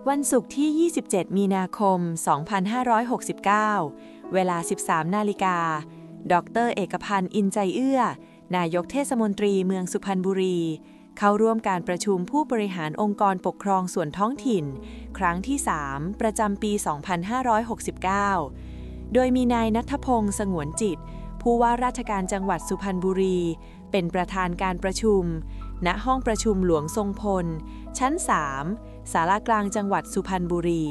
วันศุกร์ที่ 27 มีนาคม 2569 เวลา 13 นาฬิกา ดร.เอกพันธ์ อินใจเอื้อ นายกเทศมนตรีเมืองสุพรรณบุรี เข้าร่วมการประชุมผู้บริหารองค์กรปกครองส่วนท้องถิ่น ครั้งที่ 3 ประจำปี 2569 โดยมีนายณัฐพงษ์ สงวนจิต ผู้ว่าราชการจังหวัดสุพรรณบุรี เป็นประธานการประชุม ณ ห้องประชุมหลวงทรงพล ชั้น 3 ศาลากลางจังหวัดสุพรรณบุรี